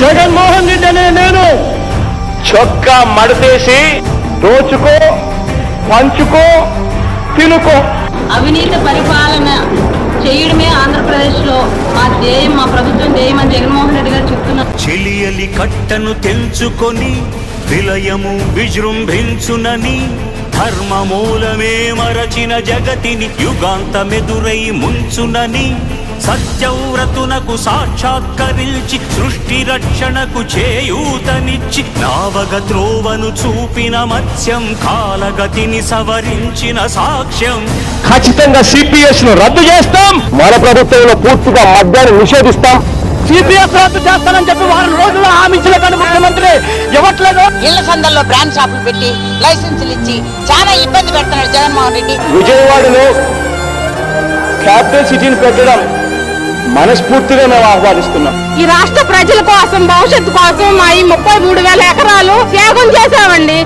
జగన్మోహన్ రెడ్డి అనే నేను చొక్కా మడతేసి దోచుకో, పంచుకో, తినుకో. అవినీతి పరిపాలన చేయడమే ఆంధ్రప్రదేశ్ లో మా ధ్యేయం, మా ప్రభుత్వం ధ్యేయం అని జగన్మోహన్ రెడ్డి గారు చెప్తున్నారు. చెలియలి కట్టను తెంచుకొని విలయము విజృంభించునని ధర్మమూలమే మరచిన జగతిని యుగాంతమెదురై ముంచునని సత్యవ్రతునకు సాక్షాత్కరించి సృష్టి రక్షణకు చేయూతనిచ్చి నావగ త్రోవను చూపిన మత్స్యం కాలగతిని సవరించిన సాక్ష్యం. ఖచ్చితంగా సిపిఎస్ ను రద్దు చేస్తాం. మన ప్రభుత్వంలో పూర్తిగా మద్యాన్ని నిషేధిస్తాం. సిపిఎస్ రద్దు చేస్తానని చెప్పి వారం రోజుల్లో హామీ ఇచ్చిన ముఖ్యమంత్రి ఇవ్వట్లేదు. ఇళ్ల సందర్లో బ్రాండ్ షాపులు పెట్టి లైసెన్సులు ఇచ్చి చాలా ఇబ్బంది పెడుతున్నాడు జగన్మోహన్ రెడ్డి. విజయవాడలో క్యాపిటల్ సిటీని పెట్టడం మనస్ఫూర్తిగా మేము ఆహ్వానిస్తున్నాం. ఈ రాష్ట్ర ప్రజల కోసం, భవిష్యత్తు కోసం మా ఈ 33,000 ఎకరాలు త్యాగం చేశామండి.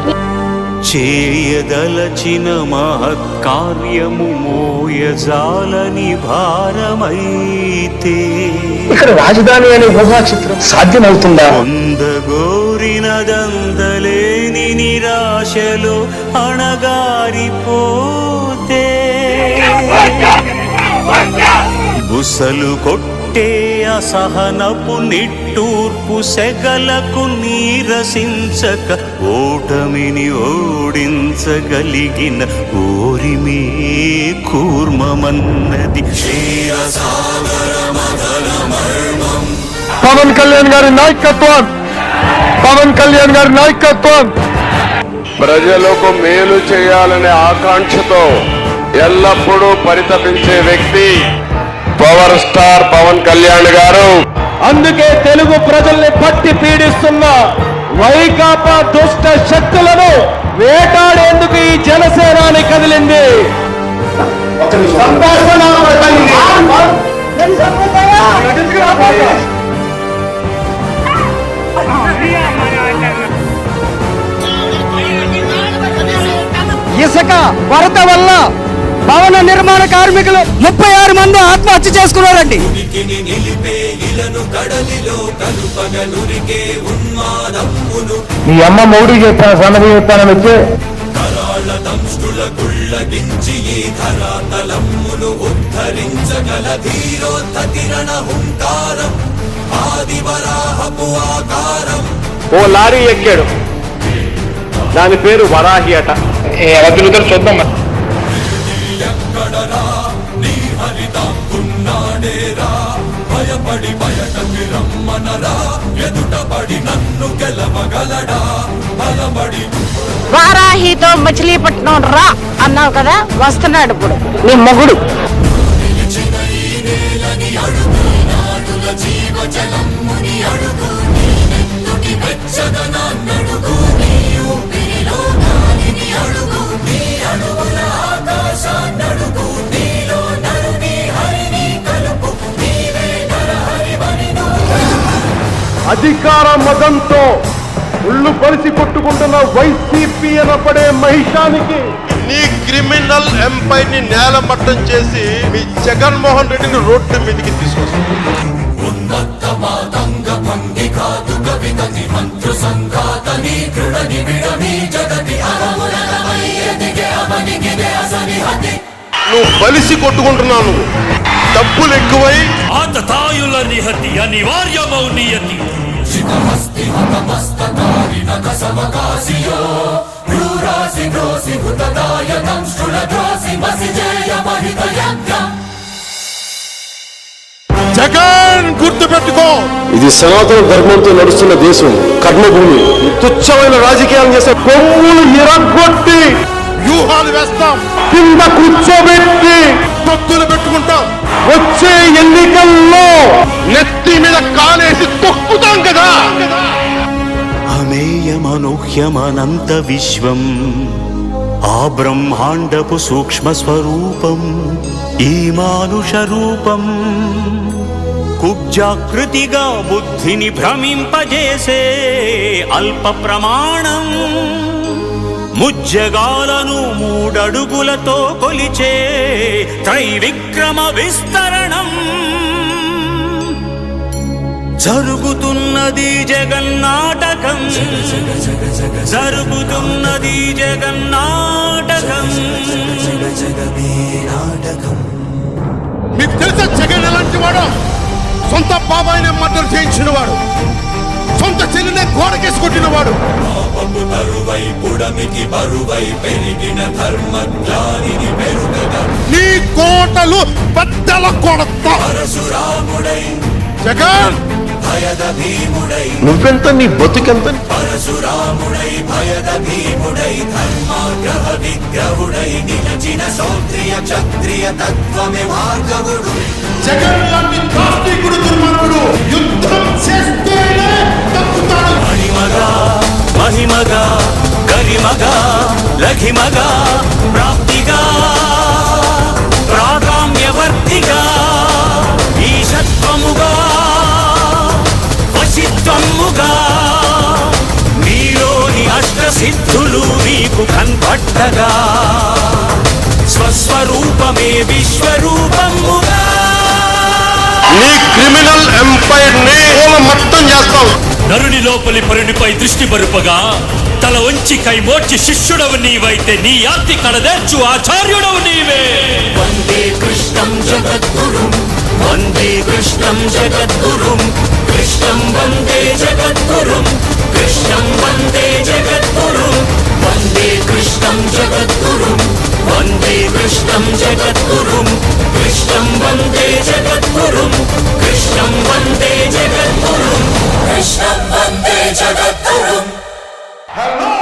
చేయదలచిన మహత్కార్యము మోయజాలని భారమైతే ఇక్కడ రాజధాని అనే ఊహా చిత్రం సాధ్యమవుతుందా? పొందగోరినదందలేని నిరాశలో అణగారిపోతే బుసలు కొట్టే అసహనపు నిట్టూర్పు సెగలకు నీరసించక ఓటమిని ఓడించగలిగిన ఓరిమే కూర్మమన్నది. పవన్ కళ్యాణ్ గారి నాయకత్వం, పవన్ కళ్యాణ్ గారి నాయకత్వం ప్రజలకు మేలు చేయాలనే ఆకాంక్షతో ఎల్లప్పుడూ పరితపించే వ్యక్తి పవర్ స్టార్ పవన్ కళ్యాణ్ గారు. అందుకే తెలుగు ప్రజల్ని పట్టి పీడిస్తున్న వైకాపా దుష్ట శక్తులను వేటాడేందుకు ఈ జనసేనాని కదిలింది. ఇసుక వరద వల్ల భవన నిర్మాణ కార్మికులు 36 మంది ఆత్మహత్య చేసుకున్నారండి. మీ అమ్మ మౌడి చెప్పాను, సన్నది చెప్పానని వచ్చి ఓ లారీ ఎక్కాడు, దాని పేరు వరాహి అట. ఎలా తిరుగుతారు చూద్దాం. వారాహితో మచిలీపట్నం రా అన్నావు కదా, వస్తున్నాడు ఇప్పుడు నీ మొగుడు. అధికార మదంతో ఉళ్ళు కలిసి కొట్టుకుంటున్న వైసీపీ అనపడే మహిషానికి నీ క్రిమినల్ ఎంపైర్ ని నేలమట్టం చేసి మీ జగన్మోహన్ రెడ్డిని రోడ్డు మీదకి తీసుకొస్తుంది. నువ్వు బలిసి కొట్టుకుంటున్నావు, డబ్బులు ఎక్కువై ఆతతాయుల నిహతి అనివార్యమౌ నియతి. జగన్ గుర్తు పెట్టుకో, ఇది సనాతన ధర్మంతో నడుస్తున్న దేశం, కర్మభూమి. తుచ్చమైన రాజకీయాలు చేసే కొమ్ములు ఎరగొట్టి వ్యూహాలు వేస్తాం, కింద కూర్చోబెట్టి తొత్తులు పెట్టుకుంటాం. వచ్చే ఎన్నికల్లో నెత్తి మీద కాలేసి తొక్కుతాం కదా. అమేయమనూహ్యమనంత విశ్వం ఆ బ్రహ్మాండపు సూక్ష్మ స్వరూపం ఈ మానుష రూపం కుబ్జాకృతిగా బుద్ధిని భ్రమింపజేసే అల్ప ప్రమాణం ముజ్జగాలను 3 అడుగులతో కొలిచే త్రైవిక్రమ విస్తరణం జరుగుతున్న జరుగుతున్నది జగన్నాటకం జరుగుతున్నది జగన్నాటకం మీకు తెలుసా జగన్ ఎలాంటి వాడు? సొంత బాబాయినే మర్డర్ చేయించిన వాడు, సొంత చెల్లినే గోడకేసి కొట్టిన వాడు. నీ కోటలు బద్దల కొడత జగన్. నువ్వెంత, నీ బతుకెంత? జగన్ లాంటి దాష్టికుడు దుర్మార్గుడు యుద్ధం చేస్తేనే తప్పుతాడు. మహిమగా గరిమగా లఘిమగా ప్రాప్తిగా ప్రాగామ్యవర్తిగా ఈశత్వముగా వశిత్వముగా నీలోని అష్టసిద్ధులు నీకు కన్పట్టగా స్వస్వరూపమే విశ్వరూపముగా నీ క్రిమినల్ ఎంపైర్ ని మొత్తం చేస్తావు. నరుని లోపలి పరునిపై దృష్టి బరుపగా తల వంచి కైమోర్చి శిష్యుడవు నీవైతే నీ ఆర్తి కడదేర్చు ఆచార్యుడవు నీవే. వందే కృష్ణం జగద్గురుం వందే కృష్ణం జగద్గురుం కృష్ణం వందే జగద్గురుం కృష్ణం వందే జగద్గురుం వందే కృష్ణం జగద్గురుం వందే కృష్ణం జగద్గురుం కృష్ణం వందే జగద్గురుం కృష్ణం వందే జగద్గురుం కృష్ణం వందే జగద్గురుం. హలో